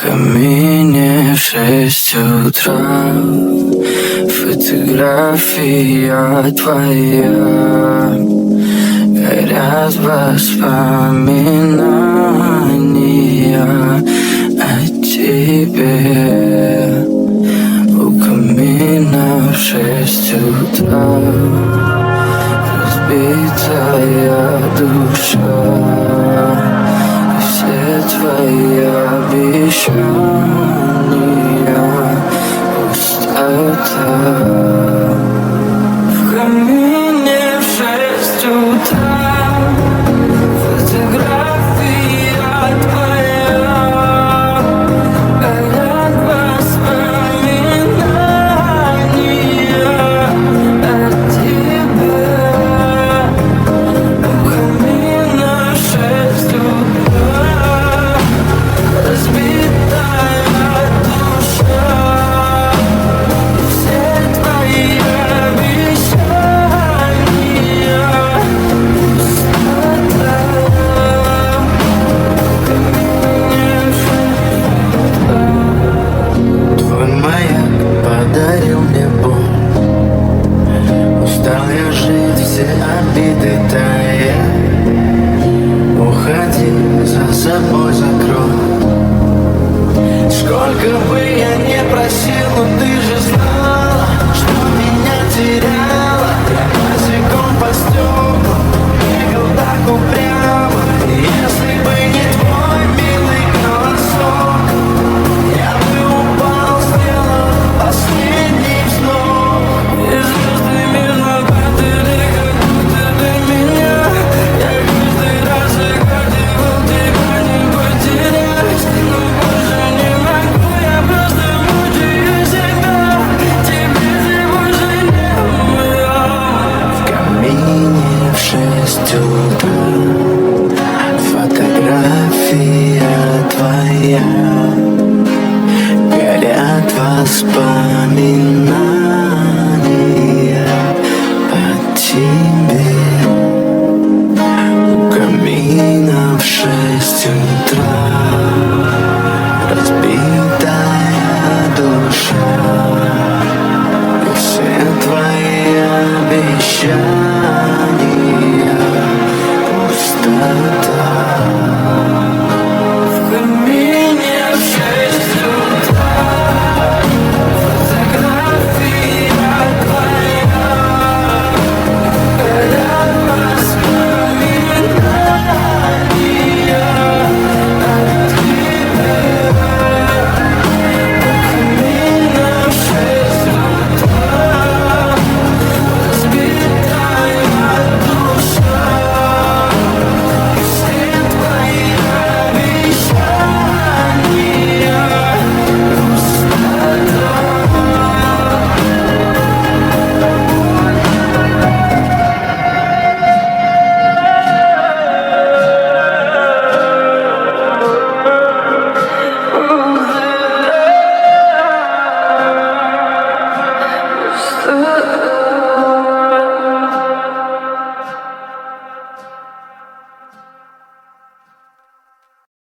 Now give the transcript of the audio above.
камине в 6 утра. Фотография твоя. Горят воспоминания о тебе. У камина в 6 утра. Разбитая душа. Все твои обещания пустота. В камине в 6 утра. Фотография твоя. Горят воспоминания о тебе. У камина в 6 утра. Разбитая душа. Все твои обещания пустота. Твой маяк подарил мне боль. Устал я жить, все обиды тая. Уходи, за собой закрой. Сколько бы я не просил, но ты же знала, что меня теряла. Я босиком по стеклам бегал так упрямо. Если бы не твой милый голосок, я бы упал, сделал последний взнос. И звезды между падали, как будто для меня. Я каждый раз загадывал тебя не потерять. Но больше не могу, я просто мучаю себя. Тебе же больше не умрёт. В камине в 6 утра. Фотография твоя. Горят воспоминания